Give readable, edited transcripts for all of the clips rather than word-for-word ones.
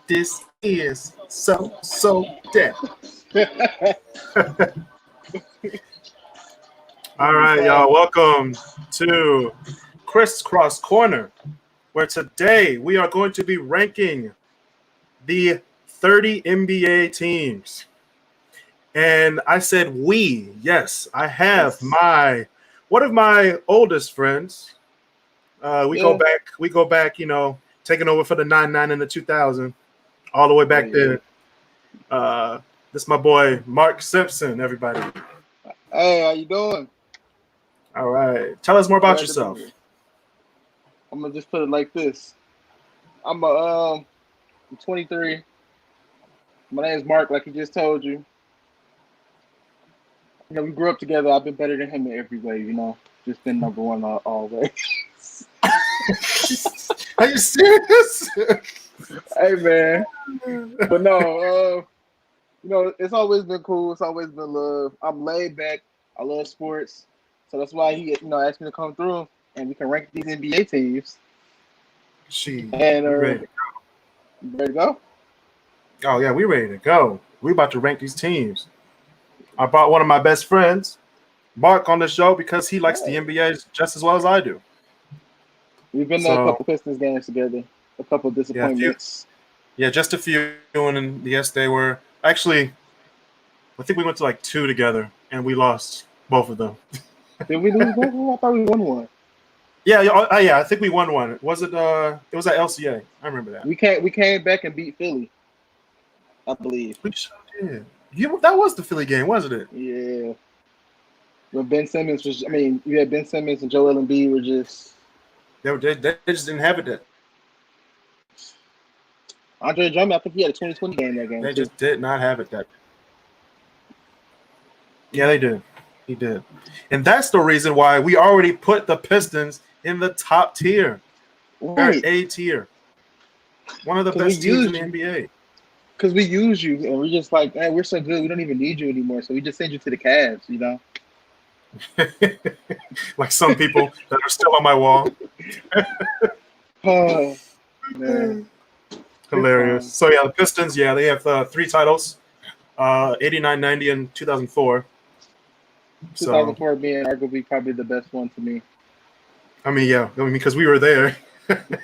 This is so dead. All right, y'all. Welcome to KrisCross Corner, where today we are going to be ranking the 30 NBA teams. And I said we. Yes, I have one of my oldest friends. We go back, taking over for the 99 and the 2000, all the way back then. This is my boy Mark Simpson, everybody. Hey, how you doing? All right. Tell us more about Glad to be yourself. here. I'm gonna just put it like this. I'm 23. My name is Mark, like he just told you. We grew up together. I've been better than him in every way, Just been number one always. Are you serious? Hey man. But no, it's always been cool. It's always been love. I'm laid back. I love sports. So that's why he, asked me to come through and we can rank these NBA teams. And ready to go? Oh yeah, we ready to go. We about to rank these teams. I brought one of my best friends, Mark, on the show because he likes the NBA just as well as I do. We've been to a couple Pistons games together, a couple disappointments. Yeah, just a few. And yes, they were actually. I think we went to like 2 together, and we lost both of them. Did we lose both of them? I thought we won one. Yeah, I think we won one. Was it? It was at LCA. I remember that. We came back and beat Philly, I believe. We sure did. That was the Philly game, wasn't it? Yeah. When Ben Simmons you had Ben Simmons and Joel Embiid were just. They just didn't have it that. Andre Drummond, I think he had a 2020 game that game. They just did not have it that. Yeah, they did. He did. And that's the reason why we already put the Pistons in the top tier. Right. A tier. One of the best teams in the NBA. Because we use you, and we're just like, hey, we're so good, we don't even need you anymore. So we just send you to the Cavs, Like some people that are still on my wall. Oh, man. Hilarious. So, yeah, the Pistons, they have 3 titles, 89, 90, and 2004. 2004 being arguably probably the best one to me. Because we were there.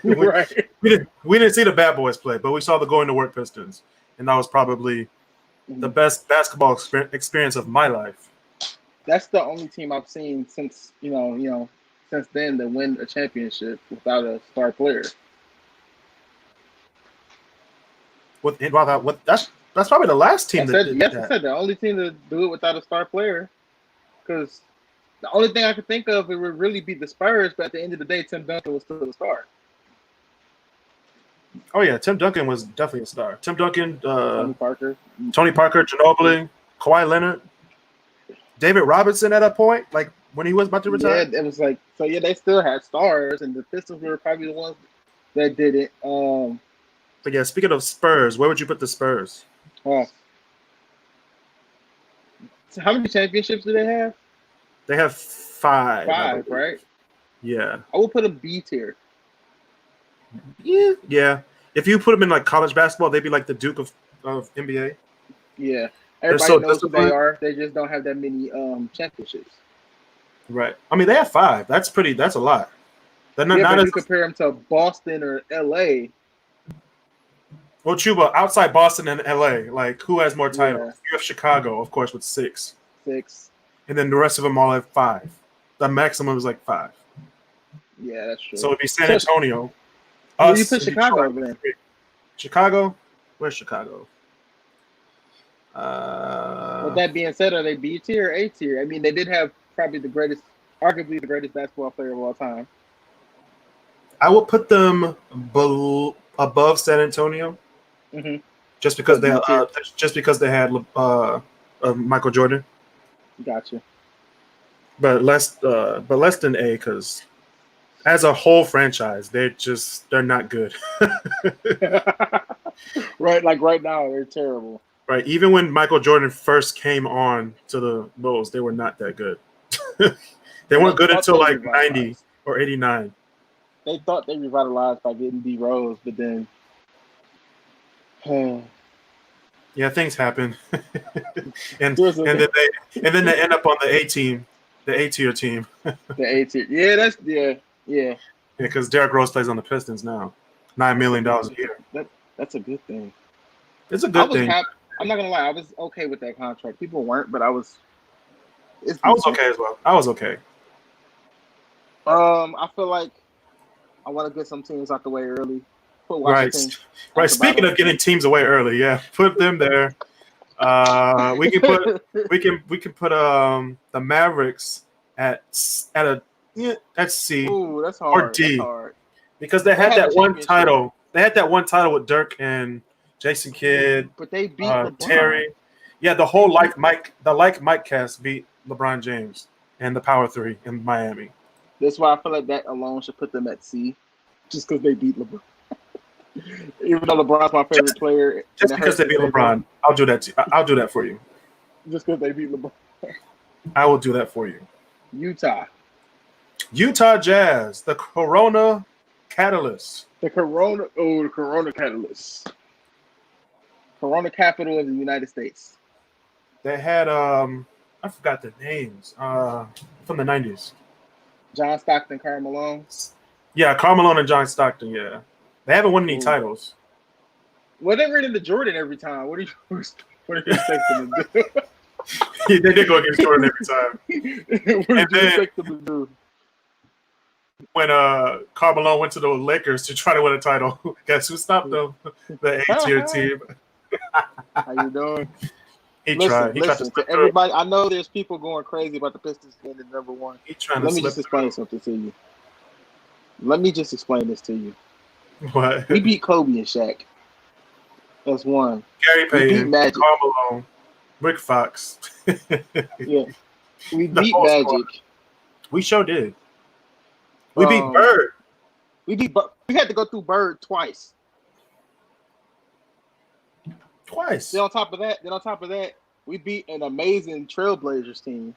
Right. We didn't see the Bad Boys play, but we saw the Going to Work Pistons, and that was probably the best basketball experience of my life. That's the only team I've seen since since then that win a championship without a star player. That's probably the last team that did that. I said the only team to do it without a star player. Because the only thing I could think of, it would really be the Spurs, but at the end of the day, Tim Duncan was still the star. Oh, yeah, Tim Duncan was definitely a star. Tim Duncan, Tony Parker, Ginobili, Kawhi Leonard, David Robinson at a point, like when he was about to retire. Yeah, it was like, so yeah, they still had stars, and the Pistons were probably the ones that did it. But yeah, speaking of Spurs, where would you put the Spurs? So how many championships do they have? They have 5. 5, right? Yeah. I would put a B tier. Yeah. If you put them in like college basketball, they'd be like the Duke of NBA. Yeah. Everybody knows who they are. They just don't have that many championships. Right. They have 5. That's a lot. But you compare them to Boston or LA. Well, Chuba, outside Boston and LA, like who has more titles? Yeah. You have Chicago, of course, with 6. 6. And then the rest of them all have 5. The maximum is like 5. Yeah, that's true. So it'd be San Antonio. Where you put Chicago then? Chicago? Where's Chicago? With that being said, are they B tier or A tier? They did have probably arguably the greatest basketball player of all time. I will put them above San Antonio. Mm-hmm. Just because they had Michael Jordan. Gotcha. But less than A, because as a whole franchise, they're not good. Right, like right now they're terrible. Right, even when Michael Jordan first came on to the Bulls, they were not that good. They weren't good until like 90 or 89. They thought they revitalized by getting D Rose, but then Yeah, things happen, and There's a- and then they end up on the A team, the A tier team. the A tier. Yeah, yeah. Yeah, because Derrick Rose plays on the Pistons now, $9 million a year. That's a good thing. It's a good thing. I'm not gonna lie, I was okay with that contract. People weren't, but I was. I was okay as well. I was okay. I feel like I want to get some teams out the way early. Put Washington right. Speaking of getting teams away early, yeah, put them there. We can put the Mavericks at C. Ooh, that's hard. Or D. That's hard. Because they had that one title. They had that one title with Dirk and Jason Kidd. But they beat LeBron. Terry. Yeah, the whole Mike cast beat LeBron James and the Power Three in Miami. That's why I feel like that alone should put them at C, just because they beat LeBron. Even though LeBron's my favorite player, just because they beat LeBron, I'll do that. I'll do that for you. Just because they beat LeBron, I will do that for you. Utah Jazz, the Corona Catalyst. The Corona Catalyst. Corona capital of the United States. They had I forgot the names from the 90s. John Stockton, Karl Malone. Yeah, Karl Malone and John Stockton. Yeah, they haven't won any titles. Well, they ran into Jordan every time. What do you expect them to do? They did go against Jordan every time. What did you expect them to do? When Karl Malone went to the Lakers to try to win a title, guess who stopped them? The A-tier team. How you doing? He tried to everybody. I know there's people going crazy about the Pistons being the number one. Let me just explain something to you. Let me just explain this to you. What? We beat Kobe and Shaq. That's one. Gary Payton, Karl Malone, Rick Fox. Yeah. We beat Magic. Squad. We sure did. We beat Bird. We had to go through Bird twice. Then on top of that, we beat an amazing Trailblazers team.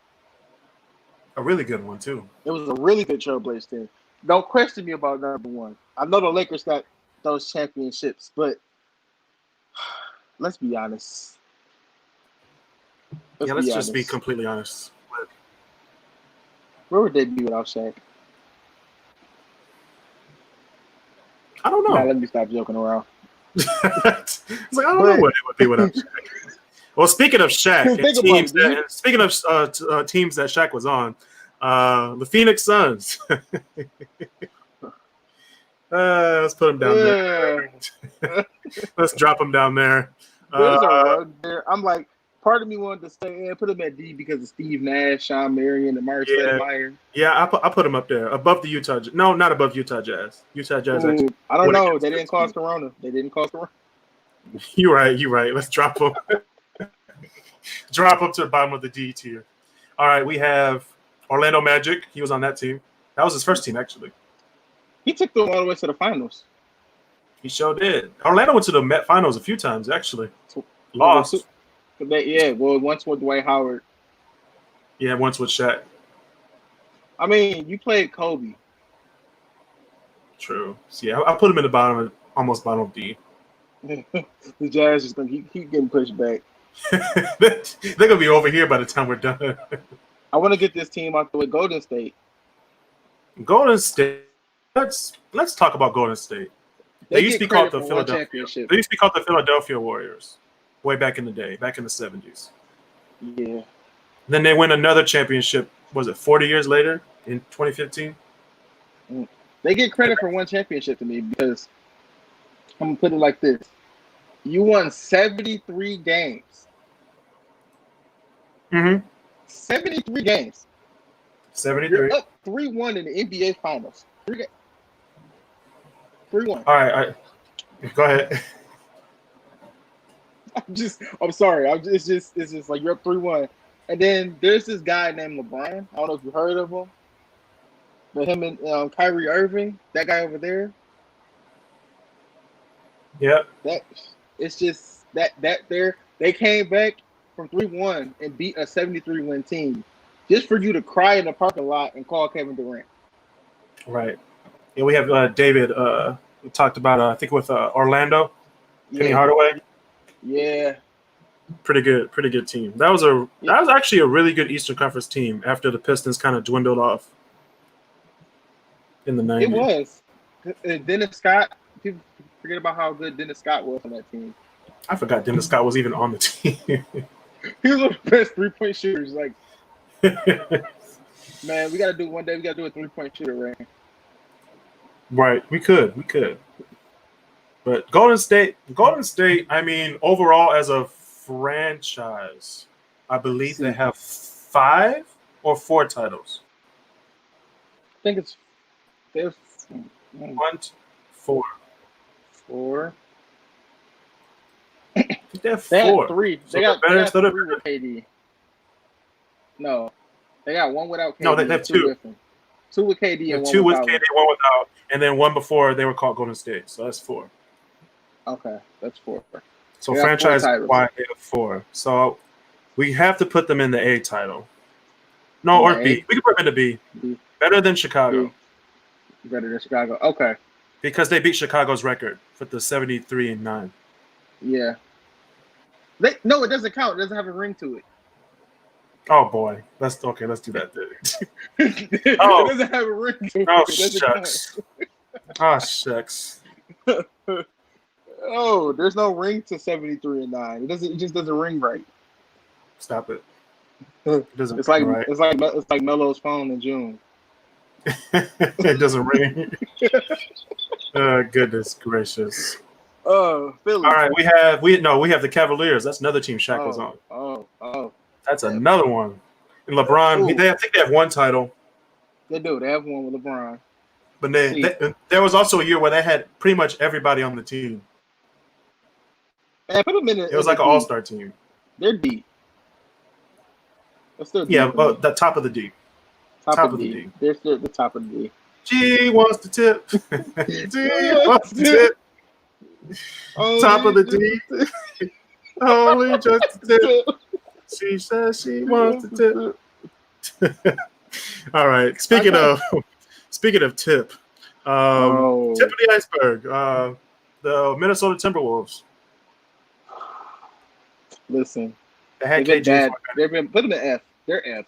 A really good one too. It was a really good Trailblazers team. Don't question me about number one. I know the Lakers got those championships, but let's be honest. Let's just be completely honest. Where would they be without Shaq? I don't know. Now, let me stop joking around. It's like, I don't know what it would be without Shaq. Well, speaking of Shaq, speaking of teams that Shaq was on, the Phoenix Suns. Let's put them down there. Let's drop them down there. There's a rug there. I'm like, part of me wanted to stay in, put them at D because of Steve Nash, Sean Marion, and Mark Stoudemire. Yeah, I put them up there above the Utah. No, not above Utah Jazz. Utah Jazz. I don't know. They didn't cause Corona. You're right. Let's drop them. Drop them to the bottom of the D tier. All right, we have Orlando Magic. He was on that team. That was his first team, actually. He took them all the way to the finals. He sure did. Orlando went to the Met Finals a few times, actually. Lost. Once with Dwight Howard. Yeah, once with Shaq. I mean, you played Kobe. True. So, yeah, I put him in the almost bottom of D. The Jazz just going to keep getting pushed back. They're going to be over here by the time we're done. I want to get this team out the way. Golden State. Let's talk about Golden State. They used to be called the Philadelphia Warriors way back in the day, back in the 70s. Yeah. Then they win another championship, was it 40 years later in 2015? They get credit for one championship to me because I'm going to put it like this. You won 73 games. Mm-hmm. 73 games. 73. You're up 3-1 in the NBA Finals. 3-1. All right. Go ahead. I'm sorry. It's just like you're up 3-1. And then there's this guy named LeBron. I don't know if you heard of him. But him and Kyrie Irving, that guy over there. Yep. It's just that there they came back from 3-1 and beat a 73-win team. Just for you to cry in the parking lot and call Kevin Durant. Right. And we have David we talked about I think with Orlando, Penny Hardaway. Yeah. Pretty good team. That was actually a really good Eastern Conference team after the Pistons kind of dwindled off in the 90s. It was. Dennis Scott. People forget about how good Dennis Scott was on that team. I forgot Dennis Scott was even on the team. He was one of the best 3-point shooters. Like, man, we gotta do one day. We gotta do a 3-point shooter ring. Right, we could. But Golden State. I mean, overall as a franchise, I believe they have 5 or 4 titles. I think there's 1, 4. 4. They have 4. They had 3. So they got 3 better. with KD. No, they got 1 without KD. No, they have 2. With him. 2 with KD and 1 2 with without KD, him. 1 without, and then 1 before they were called Golden State. So that's 4. Okay, that's 4. So franchise-wide, they have 4. So we have to put them in the A title. No, or B. We can put them in the B. Better than Chicago. Better than Chicago. Okay. Because they beat Chicago's record for the 73-9. Yeah. No, it doesn't count. It doesn't have a ring to it. Oh boy, let's do that then. It doesn't have a ring to it. Oh shucks. Oh shucks. Oh, there's no ring to 73-9. It just doesn't ring right. Stop it. It doesn't. It's like right. it's like Melo's phone in June. It doesn't ring. Oh goodness gracious. Oh, Philly. All right, we have the Cavaliers. That's another team Shaq was on. Oh. That's another one. And LeBron, I think they have 1 title. They do. They have 1 with LeBron. But there was also a year where they had pretty much everybody on the team. Man, put them it was like an all-star team. They're deep. But the top of the D. Top of the D. They're still the top of the D. G wants to tip. G wants to tip. Top of the D. Only just to tip. She says she wants to tip. All right. Speaking of tip, tip of the iceberg. The Minnesota Timberwolves. Listen, they had KG. They've been put them in F. They're F.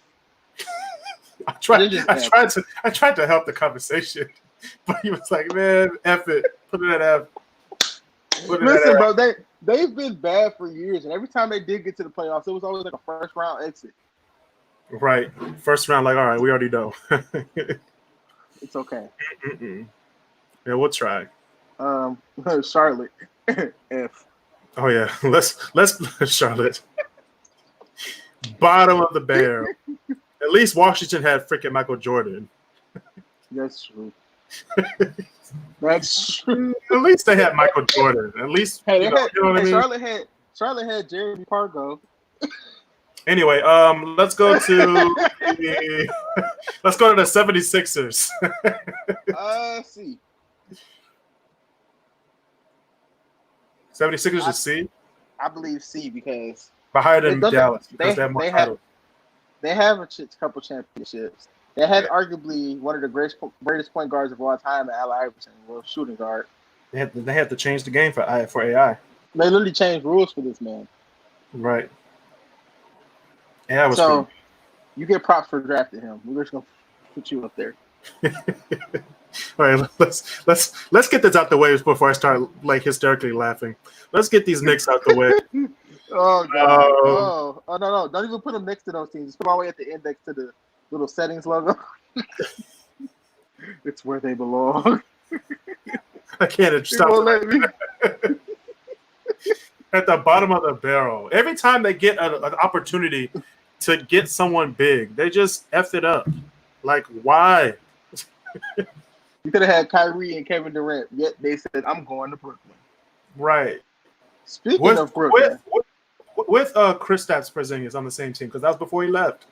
I tried to help the conversation, but he was like, "Man, F it. Put it at F." Listen, bro, they've been bad for years, and every time they did get to the playoffs, it was always like a first round exit. Right, first round. Like, all right, we already know. It's okay. Yeah, we'll try. Charlotte, F. Oh yeah, let's Charlotte. Bottom of the barrel. At least Washington had freaking Michael Jordan. That's true. That's true. At least they had Michael Jordan. At least you know what I mean? Charlotte had Jeremy Pargo. Anyway, let's go to the 76ers. C. 76ers is C? I believe C because higher than Dallas because they have more titles. They have a couple championships. They had arguably one of the greatest point guards of all time, Allen Iverson, shooting guard. They had to change the game for AI. They literally changed rules for this man. Right. Yeah, so you get props for drafting him. We're just gonna put you up there. All right, let's get this out the way before I start like hysterically laughing. Let's get these Knicks out the way. Oh god! No! Don't even put them next to those teams. Just put them all the way at the index to the little settings logo. It's where they belong. I can't stop. Let me. At the bottom of the barrel. Every time they get an opportunity to get someone big, they just F it up. Like, why? You could have had Kyrie and Kevin Durant, yet they said, I'm going to Brooklyn. Right. Speaking of Brooklyn. With Kristaps Porzingis on the same team, because that was before he left.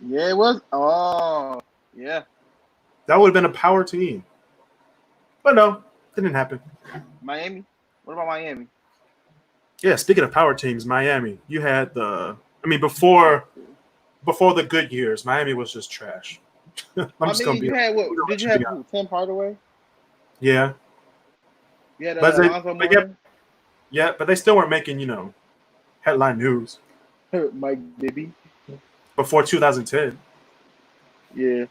Yeah, it was. Oh, yeah. That would have been a power team. But no, it didn't happen. Miami? What about Miami? Yeah, speaking of power teams, Miami. You had before the good years, Miami was just trash. Did you have Tim Hardaway? Yeah. Yeah, Alonzo Mourning? Yeah, but they still weren't making, headline news Mike Bibby. before 2010. Yeah.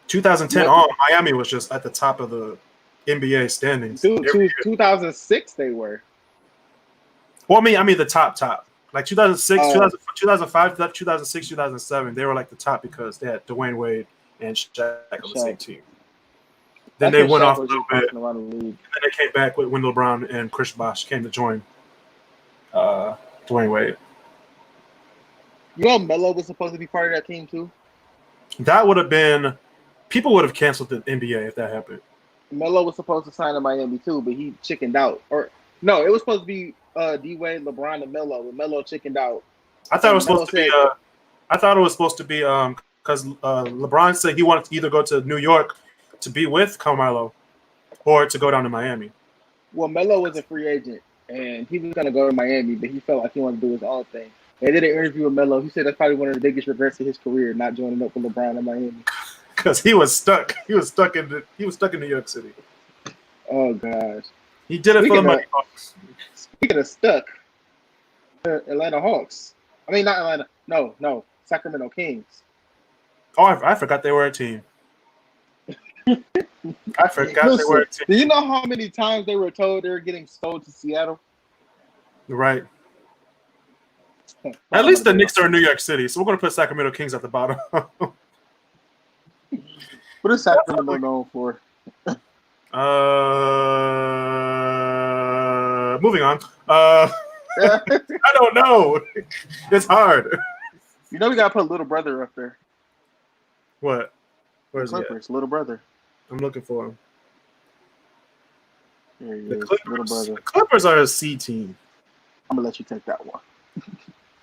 2010 on, Miami was just at the top of the NBA standings. Dude, 2006 they were. Well, I mean the top. Like 2006, 2005, 2006, 2007, they were like the top because they had Dwayne Wade and Shaq on the same team. Then they went off a little bit. And then they came back with Wendell Brown and Chris Bosh came to join Dwayne Wade. You know Melo was supposed to be part of that team too? That would have been – people would have canceled the NBA if that happened. Melo was supposed to sign to Miami too, but he chickened out. Or no, it was supposed to be D-Wade, LeBron, and Melo, but Melo chickened out. I thought it was supposed to be because LeBron said he wanted to either go to New York to be with Carmelo or to go down to Miami. Well, Melo was a free agent, and he was going to go to Miami, but he felt like he wanted to do his own thing. They did an interview with Melo. He said that's probably one of the biggest regrets of his career, not joining up with LeBron in Miami. Because he was stuck. He was stuck in New York City. Oh gosh. He did it for the money. Speaking of stuck, Atlanta Hawks. I mean, not Atlanta. No, Sacramento Kings. Oh, I forgot they were a team. I forgot they were a team. Do you know how many times they were told they were getting sold to Seattle? Right. At least the Knicks are in New York City, so we're going to put Sacramento Kings at the bottom. What is Sacramento known for? Moving on. I don't know. It's hard. You know we gotta put Little Brother up there. What? Where's the Clippers? Little Brother. I'm looking for him. There he the is. Clippers, Little Brother. The Clippers are a C team. I'm gonna let you take that one.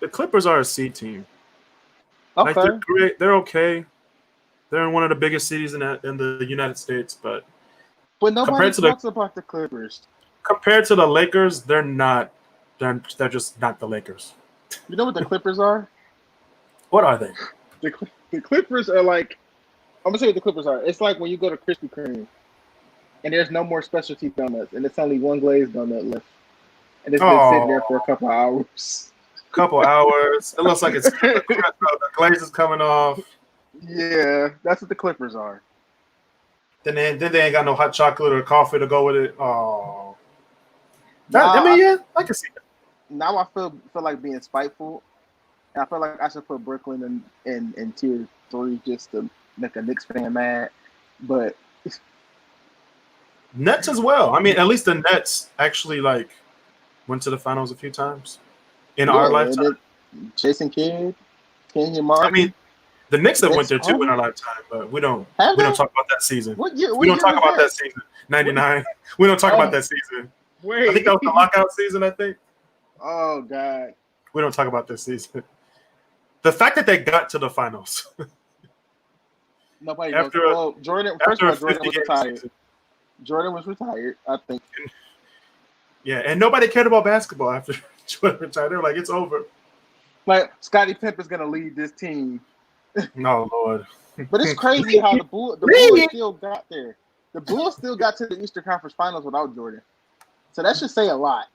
The Clippers are a C team. Okay. Like, they're great. They're okay. They're in one of the biggest cities in the United States, but nobody talks about the Clippers. Compared to the Lakers, they're not. They're just not the Lakers. You know what the Clippers are? What are they? The Clippers are like. I'm gonna say what the Clippers are. It's like when you go to Krispy Kreme, and there's no more specialty donuts, and it's only one glazed donut left, and it's been sitting there for a couple of hours. It looks like the glaze is coming off. Yeah, that's what the Clippers are. Then they ain't got no hot chocolate or coffee to go with it. Oh, I can see that. Now I feel like being spiteful. And I feel like I should put Brooklyn in tier 3 just to make a Knicks fan mad. But Nets as well. I mean, at least the Nets actually went to the finals a few times in our lifetime. Jason Kidd, Kenyon Martin. I mean, the Knicks that went there too in our lifetime, but we don't talk about that season. We don't talk about that season. 99. We don't talk about that season. Wait. I think that was the lockout season, I think. Oh God. We don't talk about this season. The fact that they got to the finals. Nobody knows. Well, Jordan was retired. Season. Jordan was retired, I think. Yeah, and nobody cared about basketball after Jordan retired. They were like, it's over. Like, Scottie Pippen is going to lead this team. No, Lord. But it's crazy how the Bulls still got there. The Bulls still got to the Eastern Conference Finals without Jordan. So that should say a lot.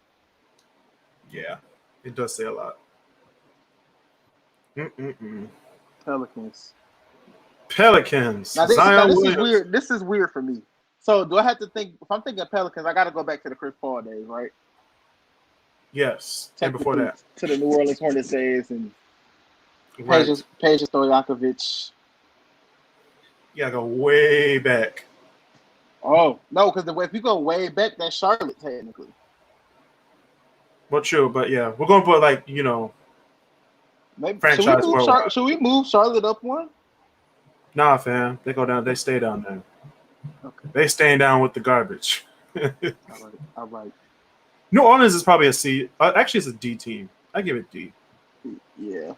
Yeah, it does say a lot. Pelicans. Now this is weird. This is weird for me. So do I have to think? If I'm thinking of Pelicans, I got to go back to the Chris Paul days, right? Yes, and before that, to the New Orleans Hornets days and right. Peja Stojakovic. Yeah, go way back. Oh no, because if you go way back, that's Charlotte technically. Well, true, but yeah, we're going to put maybe, franchise. Should we move Charlotte up one? Nah, fam, they go down. They stay down there. Okay. They staying down with the garbage. All right. New Orleans is probably a C. Actually, it's a D team. I give it D. Yeah.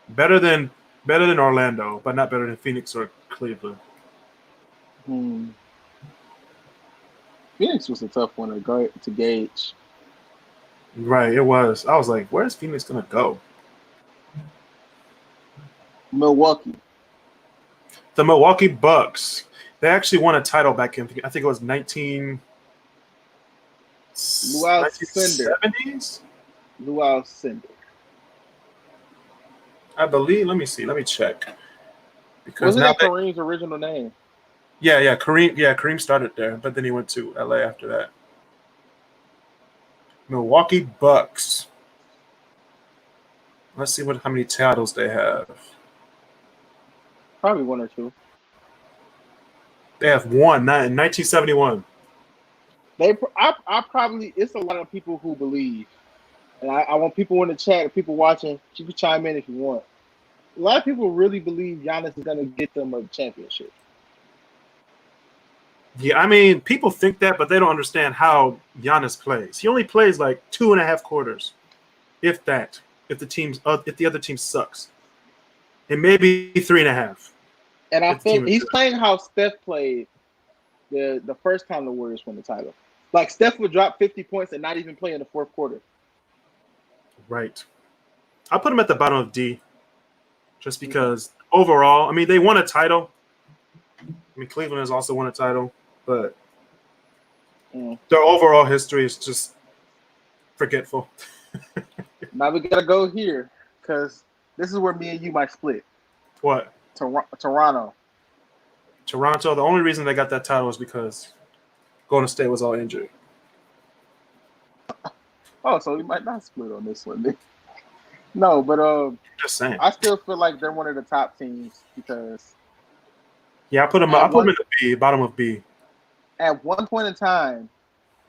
Better than Orlando, but not better than Phoenix or Cleveland. Phoenix was a tough one to gauge. Right, it was. I was like, where's Phoenix gonna go? Milwaukee. The Milwaukee Bucks. They actually won a title back in, I think it was 19. Luau Cinder. 1970s? Luau Cinder. I believe. Let me see. Let me check. Because Wasn't now that Kareem's original name? yeah, Kareem started there, but then he went to LA after that. Milwaukee Bucks. Let's see how many titles they have. Probably one or two. They have one in 1971. I probably, it's a lot of people who believe, and I want people in the chat, people watching, you can chime in if you want. A lot of people really believe Giannis is going to get them a championship. Yeah, I mean, people think that, but they don't understand how Giannis plays. He only plays like 2.5 quarters, if that. If the other team sucks, and maybe 3.5. And I think he's playing how Steph played the first time the Warriors won the title. Like Steph would drop 50 points and not even play in the fourth quarter. Right. I'll put him at the bottom of D, just because overall, I mean, they won a title. I mean, Cleveland has also won a title, but their overall history is just forgetful. Now we gotta go here because this is where me and you might split. What? Toronto. Toronto. The only reason they got that title was because Golden State was all injured. Oh, so we might not split on this one. No, but just saying. I still feel like they're one of the top teams because. Yeah, I put them in the B, bottom of B. At one point in time,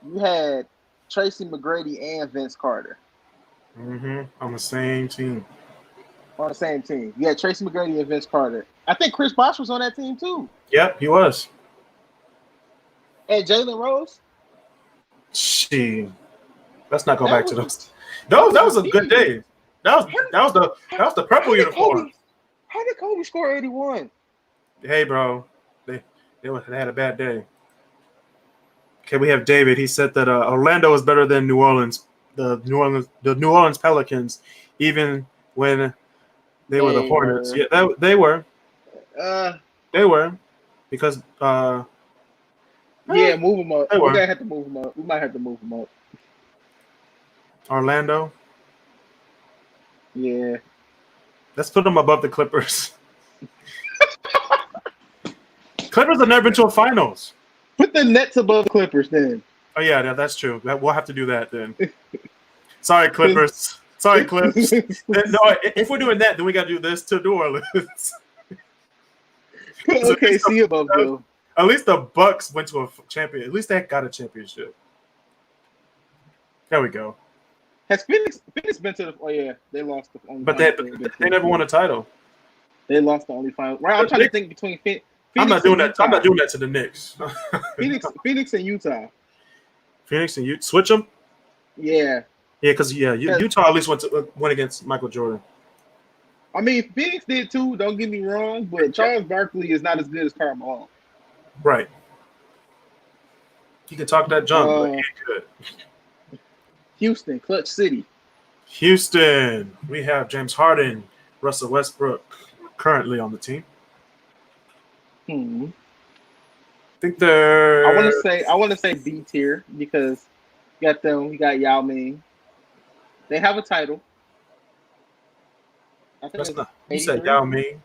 you had Tracy McGrady and Vince Carter. On the same team. On the same team. Yeah, Tracy McGrady and Vince Carter. I think Chris Bosh was on that team too. Yep, he was. And Jalen Rose. Let's not go back to those. That was a good day. That was the purple uniform. How did Kobe score 81? Hey, bro, they had a bad day. Okay, we have David. He said that Orlando is better than New Orleans. The New Orleans Pelicans, even when they were the Hornets. Yeah, they were. They were, because move them up. We might have to move them up. We might have to move them up. Orlando. Yeah. Let's put them above the Clippers. Clippers have never been to a finals. Put the Nets above the Clippers then. Oh, yeah, that's true. We'll have to do that then. Sorry, Clippers. Sorry, Clips. No, if we're doing that, then we got to do this to New Orleans. Put OKC above them. At least the Bucks went to a champion. At least they got a championship. There we go. Has Phoenix been to the? Oh yeah, they lost the only. But they never won a title. They lost the only final. Right, I'm trying to think between Phoenix. I'm not doing that. I'm not doing that to the Knicks. Phoenix and Utah. Phoenix and Utah. Switch them. Yeah. Yeah, because Utah at least went against Michael Jordan. I mean, Phoenix did too. Don't get me wrong, but Charles Barkley is not as good as Karl Malone. Right. He can talk that junk, but he ain't good. Houston, Clutch City. Houston. We have James Harden, Russell Westbrook currently on the team. I think they're. I want to say B tier because we got Yao Ming. They have a title. I think you said Yao Ming.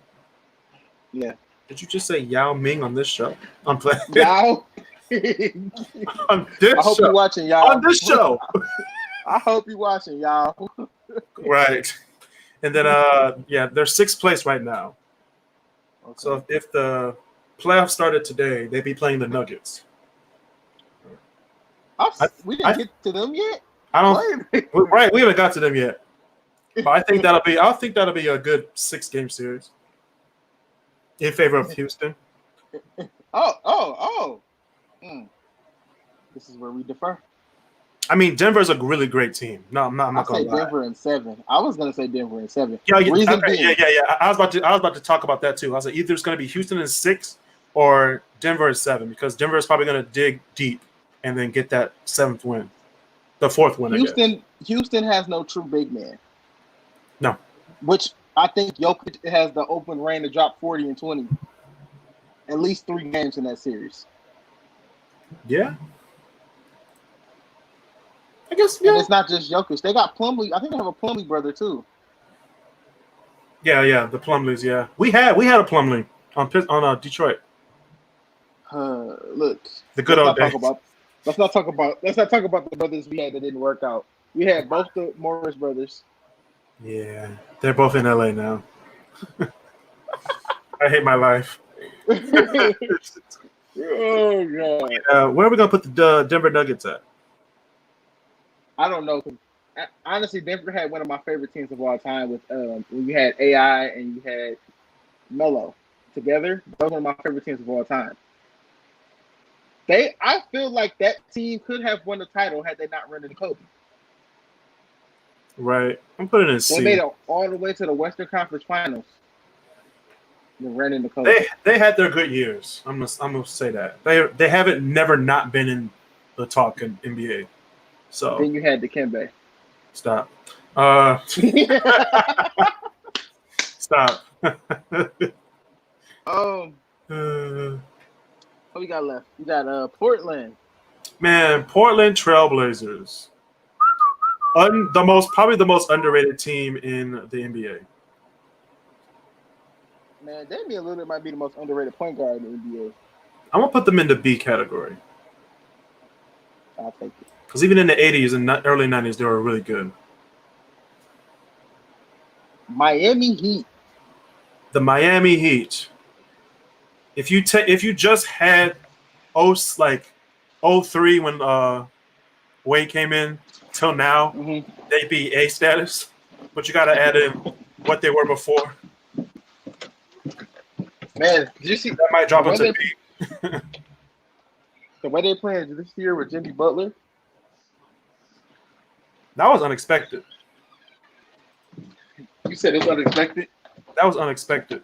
Yeah. Did you just say Yao Ming on this show? I'm playing. Yao. On this I hope show. you're watching, y'all. On this show. I hope you're watching, y'all. Right. And then, they're 6th place right now. Okay. So if the playoffs started today, they'd be playing the Nuggets. We didn't get to them yet. I don't. Right, we haven't got to them yet. But I think that'll be a good 6-game series in favor of Houston. This is where we defer. I mean, Denver's a really great team. No, I'm not going to lie. Denver in 7. I was going to say Denver in 7. Yeah. I was about to talk about that too. I was like, either it's going to be Houston in 6 or Denver in 7 because Denver is probably going to dig deep and then get that 7th win, the 4th win. Houston has no true big man. No. Which I think Jokic has the open reign to drop 40 and 20. At least 3 games in that series. Yeah. I guess, And yeah. it's not just Jokic. They got Plumlee. I think they have a Plumlee brother too. Yeah, the Plumlees, yeah. We had a Plumlee on Detroit. Look, The good old days. Let's not talk about the brothers we had that didn't work out. We had both the Morris brothers. Yeah, they're both in LA now. I hate my life. Oh god. Where are we gonna put the Denver Nuggets at? I don't know. Honestly, Denver had one of my favorite teams of all time with when you had AI and you had Melo together. That was one of my favorite teams of all time. I feel like that team could have won the title had they not run into Kobe. Right, I'm putting it in C. They made it all the way to the Western Conference Finals. And ran into Kobe. They had their good years. I'm gonna say that they haven't never not been in the talk in NBA. So then you had Dikembe. Stop. Stop. What we got left? We got Portland. Man, Portland Trailblazers. Probably the most underrated team in the NBA. Man, Damian Lillard might be the most underrated point guard in the NBA. I'm gonna put them in the B category. I'll take it. Because even in the 80s and early 90s, they were really good. Miami Heat. The Miami Heat. If you just had 03 when Wade came in till now, they'd be A status. But you got to add in what they were before. Man, did you see that might drop into B? The way they playing this year with Jimmy Butler. That was unexpected. You said it's unexpected? That was unexpected.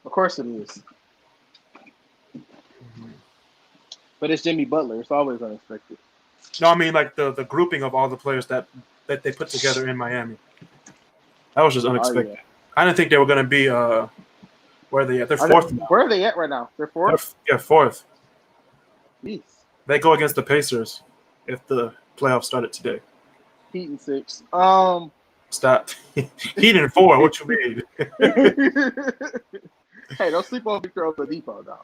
Of course it is. But it's Jimmy Butler. It's always unexpected. No, I mean like the grouping of all the players that they put together in Miami. That was just unexpected. Oh, yeah. I didn't think they were going to be where are they at? They're fourth. Where are they at right now? They're fourth? Fourth. Jeez. They go against the Pacers if the playoffs started today. Heat and 6. Stop. Heat and 4. What you mean? Hey, don't sleep on Victor Oladipo, though.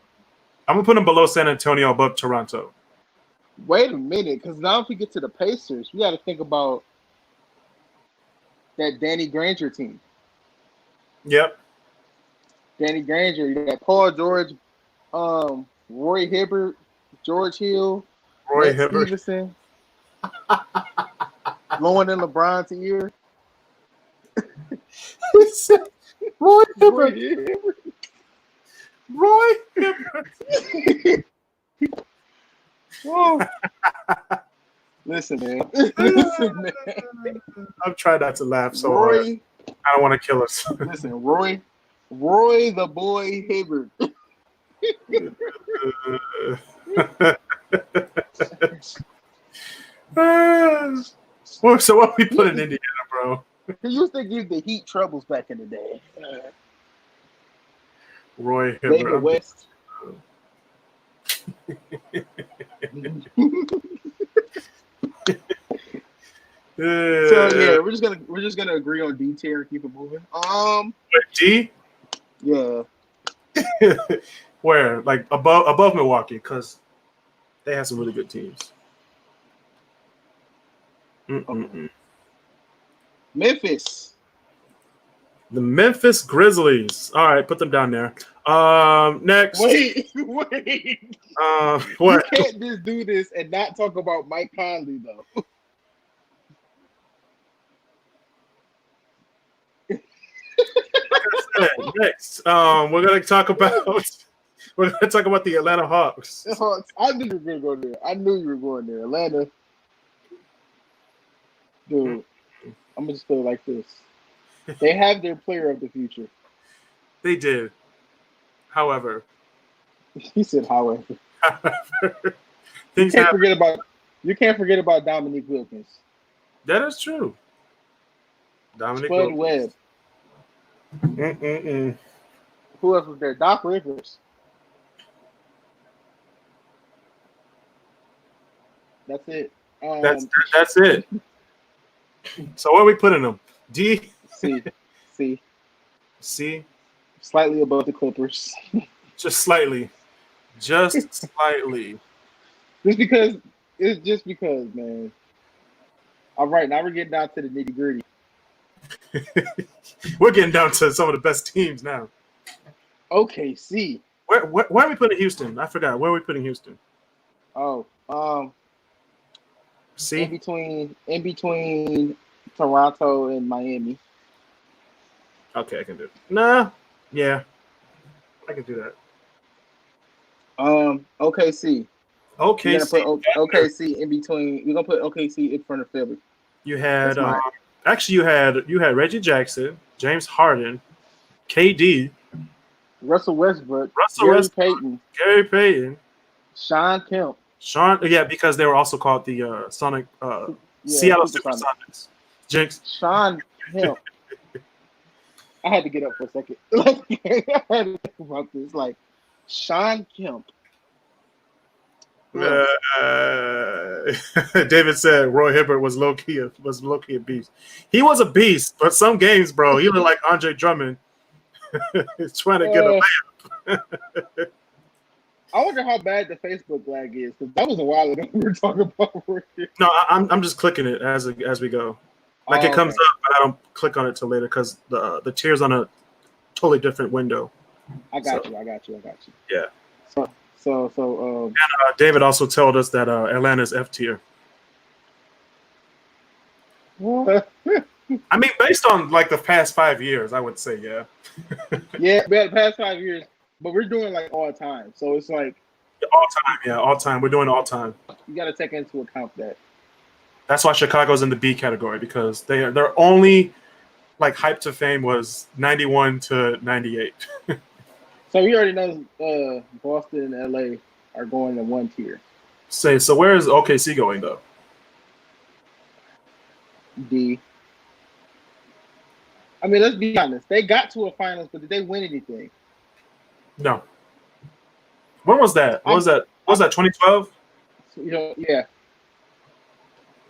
I'm gonna put them below San Antonio, above Toronto. Wait a minute, because now if we get to the Pacers, we got to think about that Danny Granger team. Yep. Danny Granger, you got Paul George, Roy Hibbert, George Hill, Roy Hibbert, Stevenson, blowing in LeBron's ear. Roy Hibbert. Roy Hibbert. Whoa. Listen, man. Listen, man. I'm trying not to laugh so hard. I don't want to kill us. Listen, Roy the boy Hibbert. So what we put in Indiana, bro? He used to give the Heat troubles back in the day. Roy Hibbert. David West. So yeah, we're just gonna agree on D tier and keep it moving. D? Yeah. Where? Like above Milwaukee, because they have some really good teams. Memphis. The Memphis Grizzlies. All right, put them down there. Next. Wait. What? You can't just do this and not talk about Mike Conley, though. Next, we're gonna talk about the Atlanta Hawks. I knew you were gonna go there. I knew you were going there. Atlanta, dude. I'm gonna just put it like this: they have their player of the future. They did. However, he said, "However, things you can't forget about Dominique Wilkins. That is true. Dominique Spud Wilkins. Webb. Who else was there? Doc Rivers. That's it. Um, That's it. So where are we putting them? D, C, C, C, slightly above the Clippers. just slightly, just slightly. Just because, man. All right, now we're getting down to the nitty gritty. We're getting down to some of the best teams now. OKC. Where are we putting Houston? I forgot. Where are we putting Houston? Oh, C. in between Toronto and Miami. Okay, I can do it. Nah, yeah, I can do that. OKC. Okay, We're gonna put OKC in between. We're gonna put OKC in front of Philly. you had actually you had Reggie Jackson, James Harden, KD, Russell Westbrook, Gary Payton, Sean Kemp. Yeah, because they were also called the Seattle Supersonics. Jinx. Sean Kemp. I had to get up for a second. I had to think about this. Like Sean Kemp. David said Roy Hibbert was low key a beast. He was a beast, but some games, bro, he looked like Andre Drummond. He's trying to get a layup. I wonder how bad the Facebook lag is, because that was a while ago we were talking about. No, I'm just clicking it as we go. Like it comes up, but I don't click on it till later because the tier's on a totally different window. I got you. Yeah. So and David also told us that Atlanta's F tier. I mean, based on like the past 5 years, I would say yeah. Yeah, the past 5 years, but we're doing like all time, so it's like all time. We're doing all time. You got to take into account that. That's why Chicago's in the B category because their only like hype to fame was 91 to 98. So we already know Boston and LA are going in one tier. So where is OKC going though? D. I mean, let's be honest. They got to a finals, but did they win anything? No. When was that? Was that 2012? Yeah.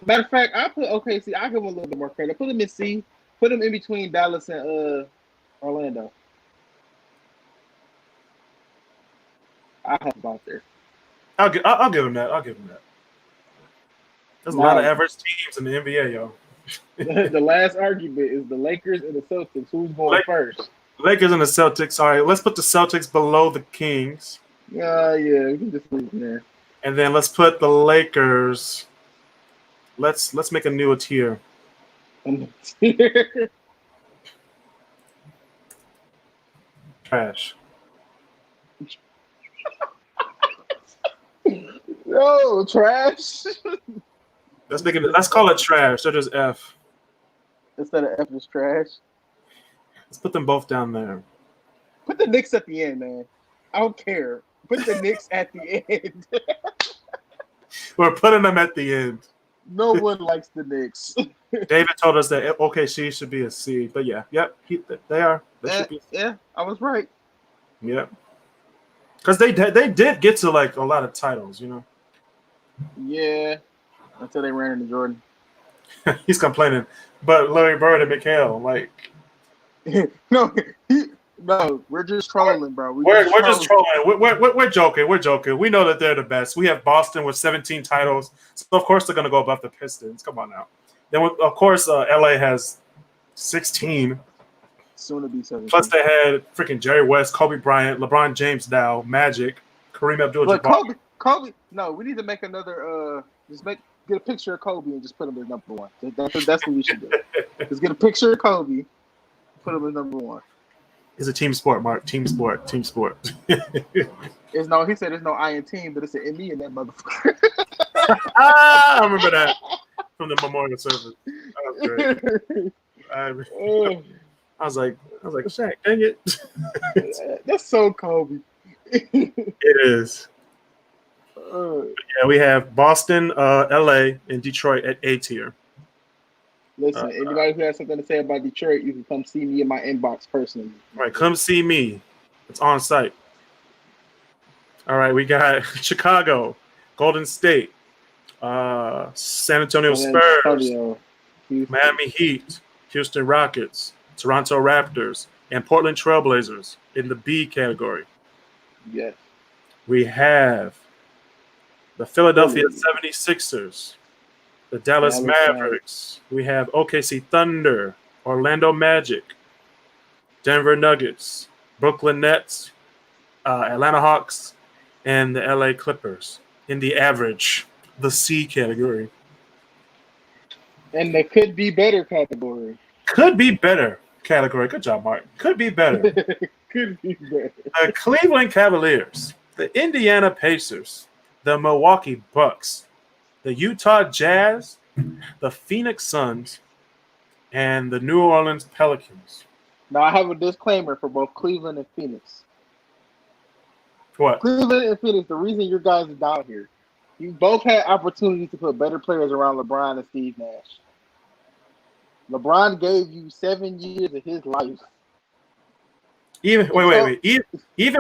Matter of fact, I put OKC. I give them a little bit more credit. Put them in C. Put them in between Dallas and Orlando. I have about there. I'll give them that. There's a lot of average teams in the NBA, yo. The last argument is the Lakers and the Celtics. Who's going first? Lakers and the Celtics. All right, let's put the Celtics below the Kings. Yeah, we can just leave them there. And then let's put the Lakers. Let's make a new tier. Trash. No, trash. Let's call it trash. So just F. Instead of F is trash. Let's put them both down there. Put the Knicks at the end, man. I don't care. Put the Knicks at the end. We're putting them at the end. No one likes the Knicks. David told us that OKC should be a C, but they are. They should be. Yeah, I was right. Yeah, because they did get to like a lot of titles, you know. Yeah, until they ran into Jordan. He's complaining, but Larry Bird and McHale, like, no, we're just trolling, bro. We're just trolling. We're joking. We're joking. We know that they're the best. We have Boston with 17 titles, so of course they're gonna go above the Pistons. Come on now. Then of course LA has 16. Soon to be 17. Plus they had freaking Jerry West, Kobe Bryant, LeBron James now, Magic, Kareem Abdul-Jabbar. Kobe. No, we need to make another. Get a picture of Kobe and just put him as number one. That's what we should do. Just get a picture of Kobe, put him as number one. It's a team sport, Mark. Team sport. He said there's no I in team, but it's an ME in that motherfucker. I remember that from the memorial service. That was great. I was like, Shaq, dang it. That's so Kobe. It is. Yeah, we have Boston, LA, and Detroit at A tier. Listen, anybody who has something to say about Detroit, you can come see me in my inbox personally. All right, come see me. It's on site. All right, we got Chicago, Golden State, San Antonio San Spurs, Antonio, Houston. Miami Heat, Houston Rockets, Toronto Raptors, and Portland Trailblazers in the B category. Yes. We have the Philadelphia Philly. 76ers, the Dallas Dallas Mavericks. We have OKC Thunder, Orlando Magic, Denver Nuggets, Brooklyn Nets, Atlanta Hawks, and the LA Clippers in the average, the C category. And the could be better category. Could be better category. Good job, Mark. Could be better. Could be better. The Cleveland Cavaliers, the Indiana Pacers, the Milwaukee Bucks, the Utah Jazz, the Phoenix Suns, and the New Orleans Pelicans. Now I have a disclaimer for both Cleveland and Phoenix. What? Cleveland and Phoenix, the reason you guys are down here, you both had opportunities to put better players around LeBron and Steve Nash. LeBron gave you 7 years of his life. Even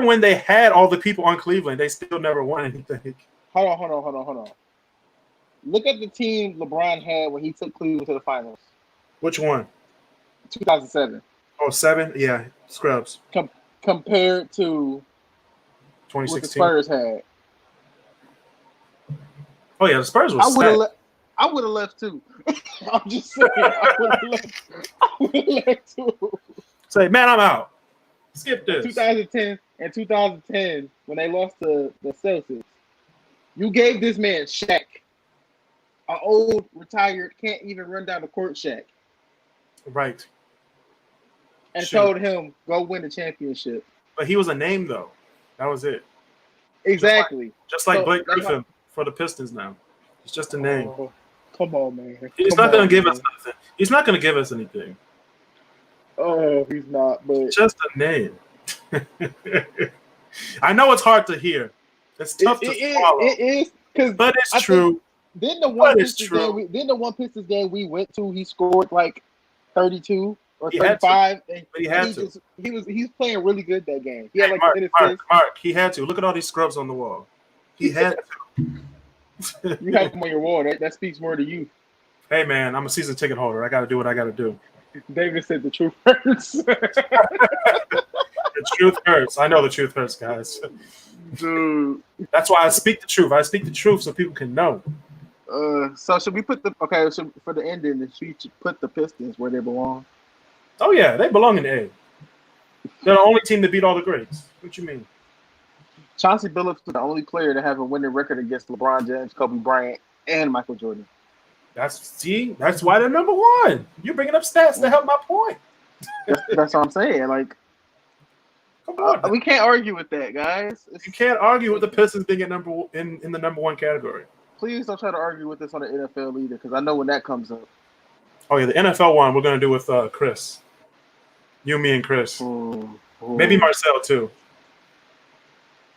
when they had all the people on Cleveland, they still never won anything. Hold on. Look at the team LeBron had when he took Cleveland to the finals. Which one? 2007. Oh, 7? Yeah, scrubs. Compared to 2016. what the Spurs had. Oh yeah, the Spurs was I would have left too. I'm just saying, I would have left too. Say, man, I'm out. Skip this. 2010 and 2010, when they lost to the Celtics, you gave this man Shaq, an old, retired, can't even run down the court Shaq. Right. And told him, go win the championship. But he was a name, though. That was it. Exactly. Just like Blake Griffin for the Pistons now. It's just a name. Oh, come on, man. He's not going to give us nothing. He's not going to give us anything. Oh, he's not. But it's just a name. I know it's hard to hear. It's tough to swallow. It is, but it's true. Then the one Pistons game we went to, he scored like 32 or 35. He's playing really good that game. He had like Mark, he had to. Look at all these scrubs on the wall. He had to. You have them on your wall. That speaks more to you. Hey man, I'm a season ticket holder. I got to do what I got to do. David said the truth hurts. The truth hurts. I know the truth hurts, guys. Dude, that's why I speak the truth. I speak the truth so people can know. So should we put so for the ending, should we put the Pistons where they belong? Oh yeah, they belong in A. They're the only team that beat all the greats. What you mean? Chauncey Billups is the only player to have a winning record against LeBron James, Kobe Bryant, and Michael Jordan. That's why they're number one. You're bringing up stats to help my point. That's what I'm saying. Like, come on, we can't argue with that, guys. You can't argue with the Pistons being at in the number one category. Please don't try to argue with this on the NFL either, because I know when that comes up. Oh yeah, the NFL one we're gonna do with Kris. You, me, and Kris. Ooh. Maybe Marcel too.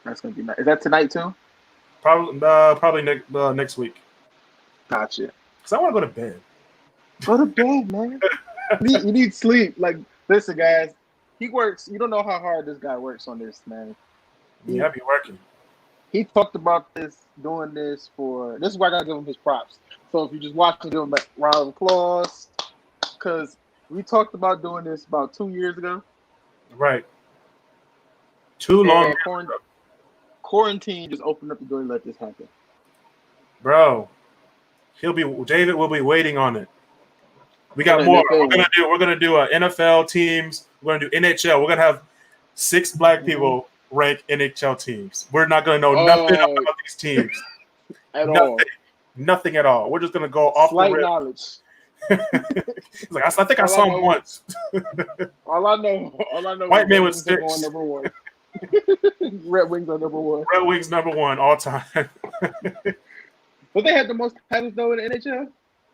That's gonna be nice. Is that tonight too? Probably next week. Gotcha. Cause I want to go to bed. Go to bed, man. you need sleep. Like, listen, guys. He works. You don't know how hard this guy works on this, man. I be working. He talked about doing this for. This is why I gotta give him his props. So if you just watch him, give him a round of applause, because we talked about doing this about 2 years ago. Right. Too long. Quarantine just opened up the door and let this happen. Bro, David will be waiting on it. We got more. We're gonna do NFL teams. We're gonna do NHL. We're gonna have 6 black people rank NHL teams. We're not gonna know nothing about these teams nothing at all. We're just gonna go off slight the rip. Knowledge. Like, I think I saw him once. All I know. White man with sticks. Number 1. Red Wings are number 1. Red Wings number 1 all time. But they had the most titles though in the NHL?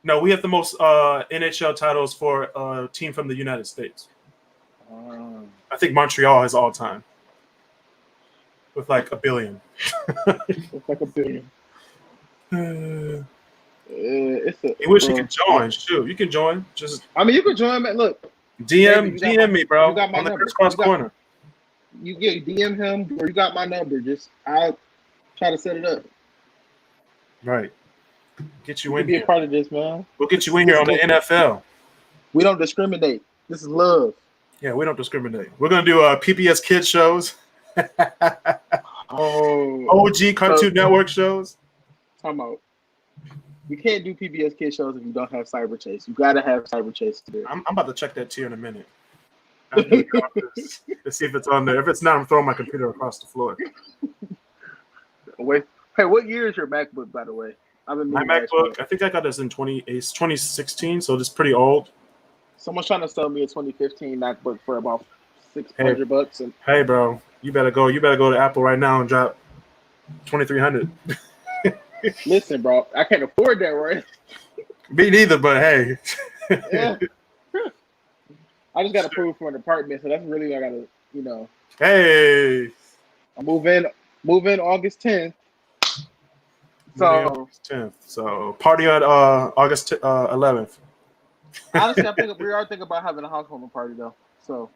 No, we have the most NHL titles for a team from the United States. I think Montreal has all time. With like 1 billion. It's like 1 billion. You wish you could join, too. You can join. You can join, man. Look. DM me, bro. You got my on the number. KrisCross corner. You get DM him, or you got my number. I'll try to set it up. Right. Get You you can in be a here. part of this, man. We'll get you in here on the NFL. We don't discriminate. This is love. Yeah, we don't discriminate. We're gonna do PBS Kids shows, Oh, OG Cartoon Network shows. talking about. You can't do PBS Kids shows if you don't have Cyber Chase. You gotta have Cyber Chase there. I'm about to check that tier in a minute. After we go off this, let's see if it's on there. If it's not, I'm throwing my computer across the floor. Wait, hey, what year is your MacBook, by the way? I've been My MacBook, I think I got this in 2016, so it's pretty old. Someone's trying to sell me a 2015 MacBook for about $600, and hey, bro, you better go to Apple right now and drop $2,300. listen, bro, I can't afford that, right? Me neither, but hey. Yeah. I just got approved for an apartment, so that's really what I gotta, Hey. I move in August 10th. So August 10th. So party on August 11th. honestly, we are thinking about having a housewarming party though. So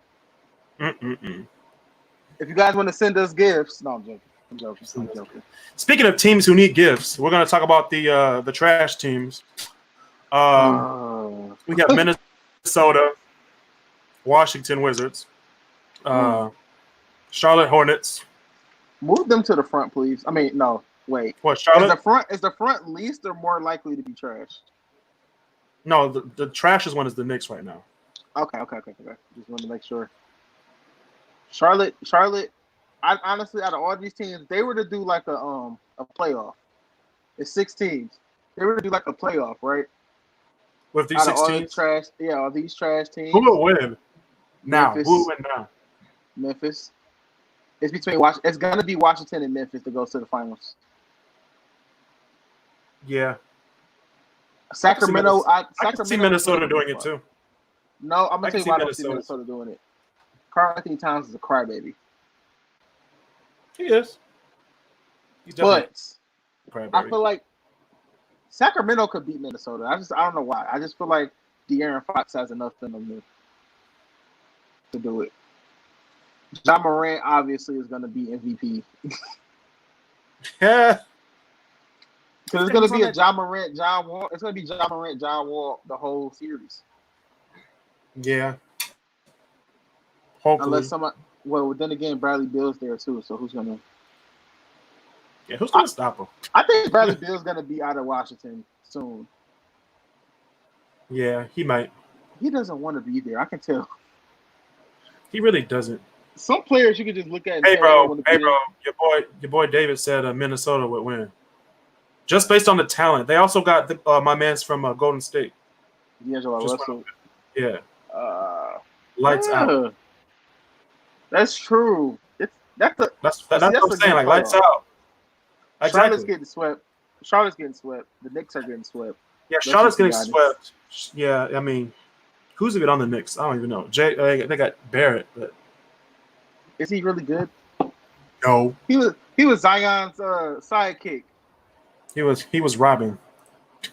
if you guys want to send us gifts, no, I'm joking. Speaking of teams who need gifts, we're going to talk about the trash teams. We got Minnesota, Washington Wizards, Charlotte Hornets. Move them to the front, please. I mean, no, wait. What, Charlotte? Is the front least or more likely to be trashed? No, the trashiest one is the Knicks right now. Okay. Just wanted to make sure. Charlotte. I honestly, out of all these teams, they were to do like a playoff. It's 6 teams. They were to do like a playoff, right? With these 6 teams? All these trash teams. Who will win now? Memphis. Who will win now? Memphis. It's between It's gonna be Washington and Memphis to go to the finals. Yeah. Sacramento. I can see Minnesota doing it too. No, I'm gonna tell you why I don't see Minnesota doing it. Karl Anthony Towns is a crybaby. He is. But I feel like Sacramento could beat Minnesota. I don't know why. I just feel like De'Aaron Fox has enough in him to do it. John Morant obviously is going to be MVP. Yeah. Because it's going to be a John Morant, John Wall. It's going to be John Morant, John Wall the whole series. Yeah. Hopefully. Unless somebody. Well, then again, Bradley Beal's there too. So who's going to? Yeah, who's going to stop him? I think Bradley Beal's going to be out of Washington soon. Yeah, he might. He doesn't want to be there. I can tell. He really doesn't. Some players you can just look at. And Hey, bro. Your boy David said Minnesota would win. Just based on the talent. They also got my man's from Golden State. D'Angelo Russell. Yeah. Lights out. That's true. That's what I'm saying. Like lights out. Exactly. Charlotte's getting swept. The Knicks are getting swept. Yeah, Charlotte's getting swept. Yeah, I mean, who's even on the Knicks? I don't even know. They got Barrett, but is he really good? No. He was Zion's sidekick. He was robbing.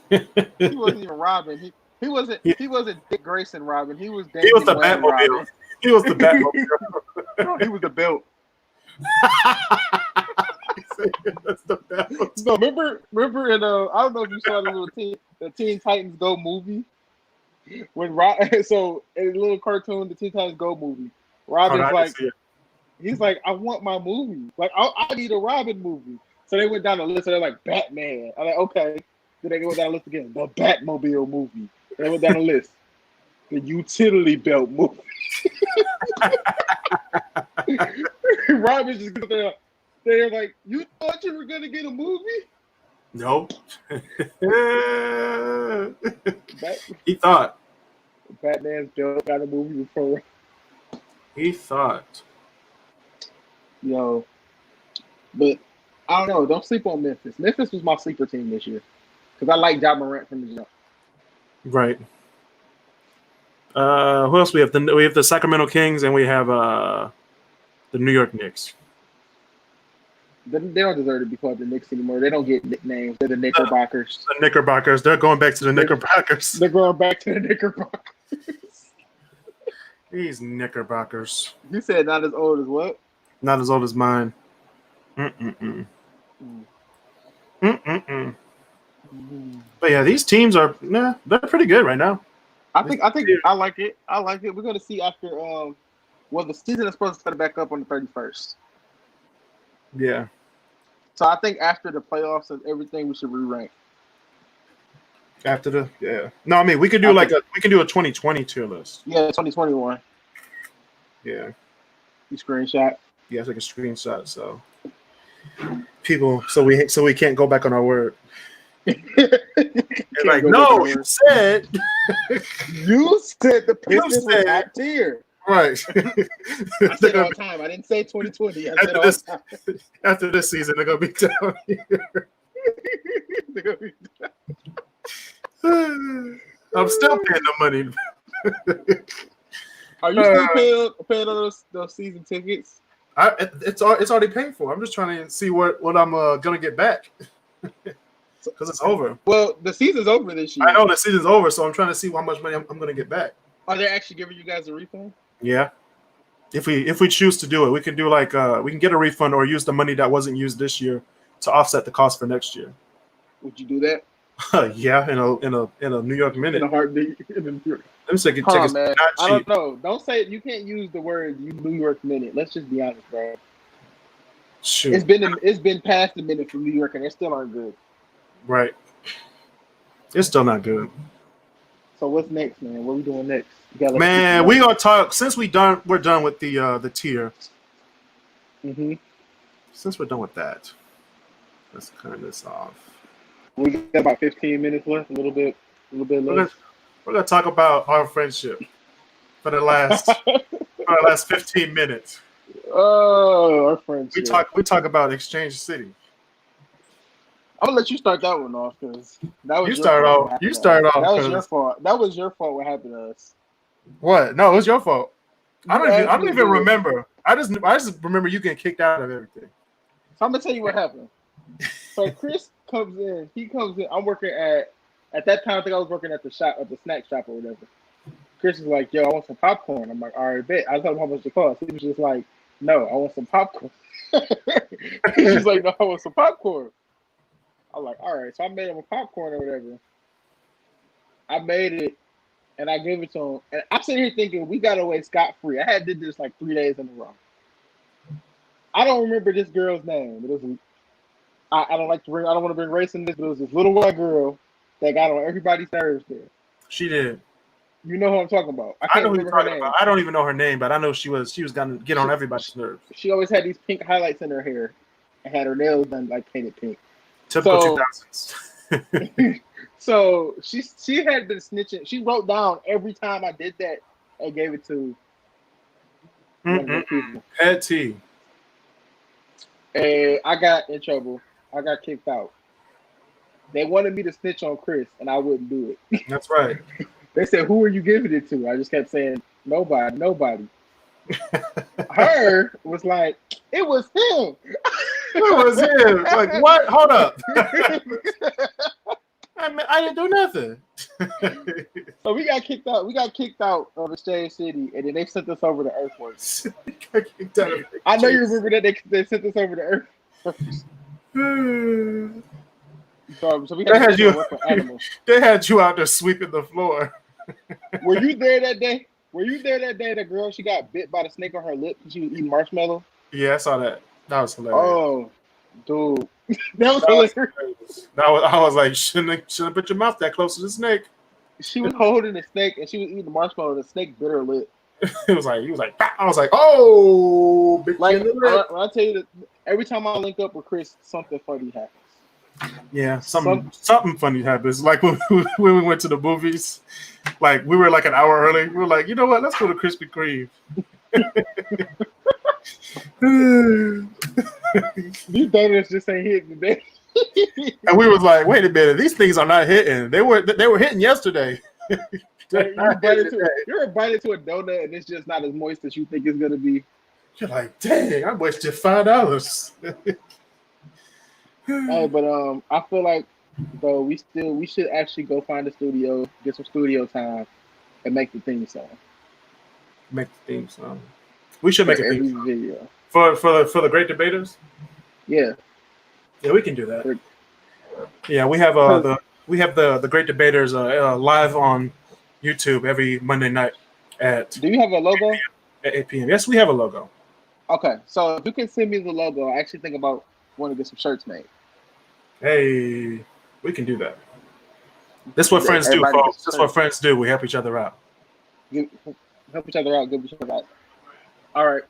He wasn't even robbing. He wasn't Dick Grayson robbing. He was the Batmobile. He was the Batmobile. No, he was the belt. That's the Batmobile. No, remember in I don't know if you saw the Teen Titans Go movie. When so in a little cartoon, the Teen Titans Go movie, Robin's he's like, I want my movie. Like I need a Robin movie. So they went down the list and they're like, Batman. I'm like, okay. Then they go down the list again. The Batmobile movie. And they went down the list. The utility belt movie. Robin just goes there. They're like, you thought you were going to get a movie? Nope. He thought. Batman's belt got a movie before. He thought. Yo. But I don't know. Don't sleep on Memphis. Memphis was my sleeper team this year because I like John Morant from the jump. Right. Who else we have? We have the Sacramento Kings and we have the New York Knicks. They don't deserve to be called the Knicks anymore. They don't get nicknames. They're the Knickerbockers. The Knickerbockers. They're going back to the Knickerbockers. They're going back to the Knickerbockers. These Knickerbockers. You said not as old as what? Not as old as mine. But yeah, these teams are they're pretty good right now. I think I like it. I like it. We're gonna see after the season is supposed to start back up on the 31st. Yeah. So I think after the playoffs and everything, we should re-rank. After no, I mean we could do a 2020 tier list. Yeah, 2021. Yeah. You screenshot. Yeah, take a screenshot so people so we can't go back on our word. Like, no, you said the Pistons was top tier. Right. I said all the time. I didn't say 2020. I said all the time. After this season, they're gonna be down here. I'm still paying the money. Are you still paying those season tickets? It's already paid for. I'm just trying to see what I'm gonna get back because it's over. Well, the season's over this year. I know the season's over, so I'm trying to see how much money I'm gonna get back. Are they actually giving you guys a refund? Yeah. If we choose to do it, we can do we can get a refund or use the money that wasn't used this year to offset the cost for next year. Would you do that? Yeah, in a New York minute. In a heartbeat. Let me say tickets. Man. I don't know. Don't say it. You can't use the word New York minute. Let's just be honest, bro. Shoot. It's been past the minute for New York, and they still aren't good. Right. It's still not good. So what's next, man? What are we doing next? Man, we gonna talk since we're done with the tier. Mm-hmm. Since we're done with that, let's turn this off. We got about 15 minutes left, a little bit left. We're gonna talk about our friendship for the last 15 minutes. Oh, our friendship. We talk about Exchange City. I'm gonna let you start that one off because that was you started off. That was your fault. That was your fault. What happened to us? What? No, it was your fault. I don't even remember. I just remember you getting kicked out of everything. So I'm gonna tell you what happened. So Kris comes in. He comes in. I'm working at that time. I think I was working at the snack shop or whatever. Kris is like, "Yo, I want some popcorn." I'm like, "All right, bet." I told him how much it cost. He was just like, "No, I want some popcorn." He's like, "No, I want some popcorn." I'm like, "All right." So I made him a popcorn or whatever. I made it, and I gave it to him. And I'm sitting here thinking, we got away scot-free. I did this like 3 days in a row. I don't remember this girl's name, but it was. I don't want to bring race in this, but it was this little white girl that got on everybody's nerves there. She did. You know who I'm talking about. I know who you're talking about. I don't even know her name, but I know she was gonna get on everybody's nerves. She always had these pink highlights in her hair and had her nails done like painted pink. Typical 2000s. So she had been snitching. She wrote down every time I did that and gave it to people. Petty. And I got in trouble. I got kicked out. They wanted me to snitch on Kris, and I wouldn't do it. That's right. They said, "Who are you giving it to?" I just kept saying, "Nobody." Her was like, "It was him." It was him. Like, what? Hold up. I didn't do nothing. So we got kicked out. We got kicked out of Exchange City, and then they sent us over to Earthworks. I know you remember that they sent us over to Earthworks. So we had to work with animals. They had you out there sweeping the floor. Were you there that day? The girl, she got bit by the snake on her lip because she was eating marshmallow? Yeah, I saw that. That was hilarious. Oh, dude. That was hilarious. I was like, shouldn't put your mouth that close to the snake. She was holding the snake and she was eating the marshmallow. The snake bit her lip. He was like, I was like, oh, big like I'll tell you that every time I link up with Kris, something funny happens. Yeah, something funny happens. Like when we went to the movies, like we were like an hour early. We were like, you know what? Let's go to Krispy Kreme. These donuts just ain't hitting today. And we was like, wait a minute, these things are not hitting. They were hitting yesterday. You're invited to a donut and it's just not as moist as you think it's gonna be. You're like, dang, I wasted $5. Hey, but I feel like though we should actually go find a studio, get some studio time, and make the theme song. Make the theme song. We should make a theme song. Video for the Great Debaters. Yeah, we can do that. Yeah, we have the Great Debaters live on YouTube every Monday night at Do you have a logo? 8 p.m. Yes, we have a logo. Okay, so if you can send me the logo, I actually think about wanting to get some shirts made. Hey, we can do that. This is what friends do, Everybody folks. gets This is some what shirts. friends do. We help each other out. Help each other out. Give each other out. All right.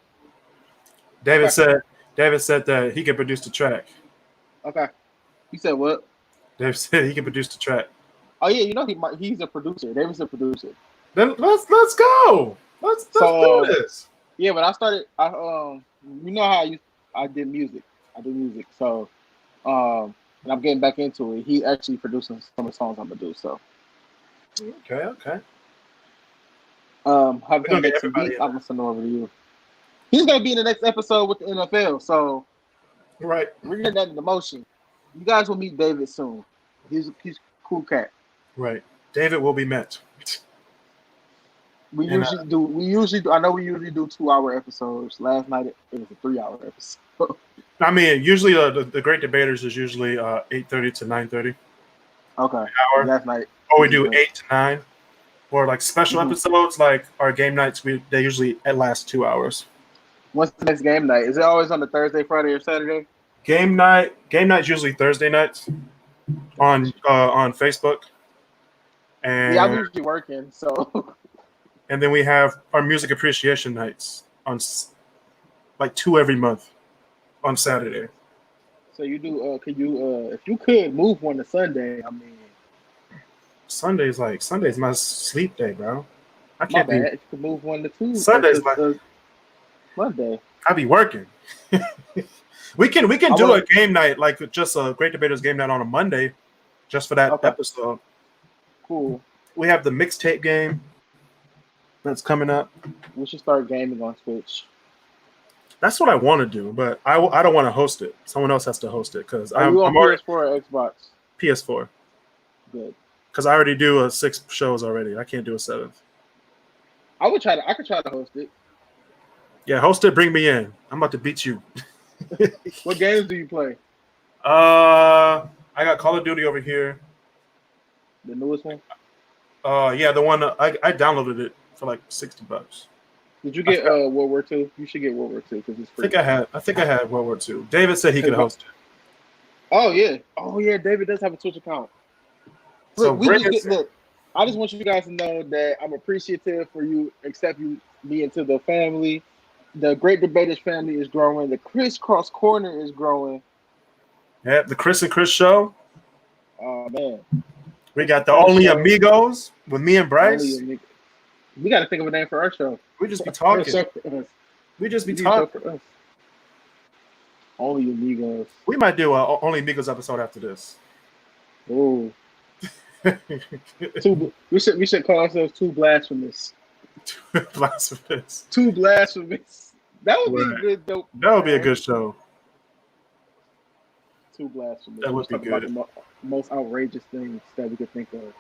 David Okay. said that he can produce the track. Okay. You said what? David said he can produce the track. Oh yeah, you know he's a producer. David's a producer. Then let's go. Let's do So this. yeah, when I started, you know how I did music. I do music. So and I'm getting back into it. He actually producing some of the songs I'm gonna do. So Okay. have We're him gonna get make some everybody beats. in I'm there. gonna send them over to you. He's gonna be in the next episode with the NFL. So Right. we're getting that into motion. You guys will meet David soon. He's a cool cat. Right. David will be met. We And usually do. I know we usually do 2-hour episodes. Last night it was a 3-hour episode. I mean, usually the Great Debaters is usually 8:30 to 9:30 Okay. hour, Last night or we we just do went. 8 to 9, or like special Mhm. episodes like our game nights. They usually last 2 hours. What's the next game night? Is it always on the Thursday, Friday, or Saturday? Game night's usually Thursday nights on Facebook, Yeah, I'm and usually working, so then we have our music appreciation nights on like 2 every month on Saturday. so you do. Could you if you could move one to Sunday? I mean, Sunday's my sleep day, bro. I my can't be bad. If you could move one to Sunday's like Monday. I be working. we can I do a would. game night like just a Great Debaters game night on a Monday, just for that Okay, episode. cool. We have the mixtape game that's coming up. We should start gaming on Twitch. That's what I want to do, but I don't want to host it. Someone else has to host it because Are I'm you on already PS4 or Xbox? PS4 Good. because I already do 6 shows already. I can't do a 7th. I would try to. I could try to host it. Yeah, host it. Bring me in. I'm about to beat you. What games do you play? I got Call of Duty over here. The newest one. Yeah, the one I downloaded it for like $60. Did you get World War II? You should get World War II because it's free. I think I had World War II. David said he could host it. Oh yeah. David does have a Twitch account. So Look, I just want you guys to know that I'm appreciative for you accepting me into the family. The Great Debaters family is growing. The KrisCross Corner is growing. Yeah, the Kris and Kris show. Oh man, We got the Only show. Amigos with me and Bryce. We got to think of a name for our show. We just be talking. We just be talking. For us. Only Amigos. We might do a Only Amigos episode after this. Oh, we should call ourselves Too Blasphemous. Blasphemous. Too Blasphemous. That would be a good dope. That would be a good show. Too Blasphemous. That would be good. About the most outrageous things that we could think of.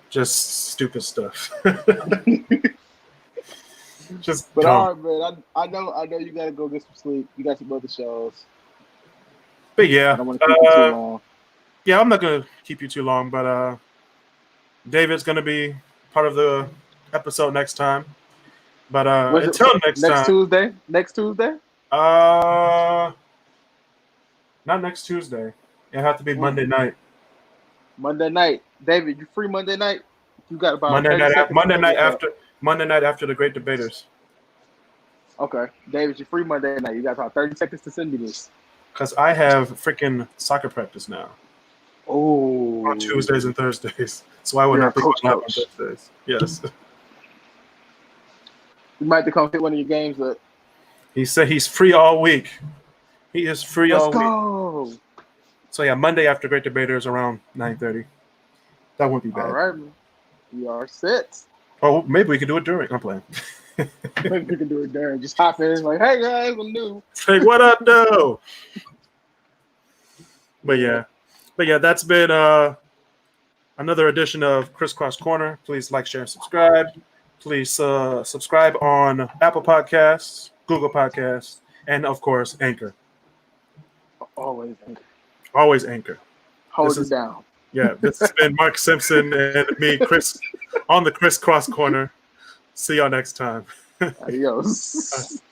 Just stupid stuff. Just. But dumb. all right, man. I know you gotta go get some sleep. You got some other shows. But yeah, I don't want to keep you too long. Yeah, I'm not gonna keep you too long, but David's gonna be part of the episode next time. But until next time. Tuesday? Next Tuesday? Not next Tuesday. It'll have to be Monday night. Monday night. David, you free Monday night? You got about Monday night after the Great Debaters. Okay. David, you're free Monday night. You got about 30 seconds to send me this. Because I have freaking soccer practice now. Oh. On Tuesdays and Thursdays. So I would not be going out on Thursdays. Yes. You might have to come hit one of your games up. He said he's free all week. He is free all week. Let's go. So yeah, Monday after Great Debaters around 9:30. That wouldn't be bad. All right, man. We are set. Oh, maybe we could do it during. I'm playing. Maybe we can do it there. Just hop in like, hey guys, I'm new. Hey, what up, though? But yeah, that's been another edition of KrisCross Corner. Please like, share, and subscribe. Please subscribe on Apple Podcasts, Google Podcasts, and of course Anchor. Always Anchor. Always Anchor. hold it down. Yeah, this has been Mark Simpson and me, Kris, on the KrisCross Corner. See y'all next time. Adios.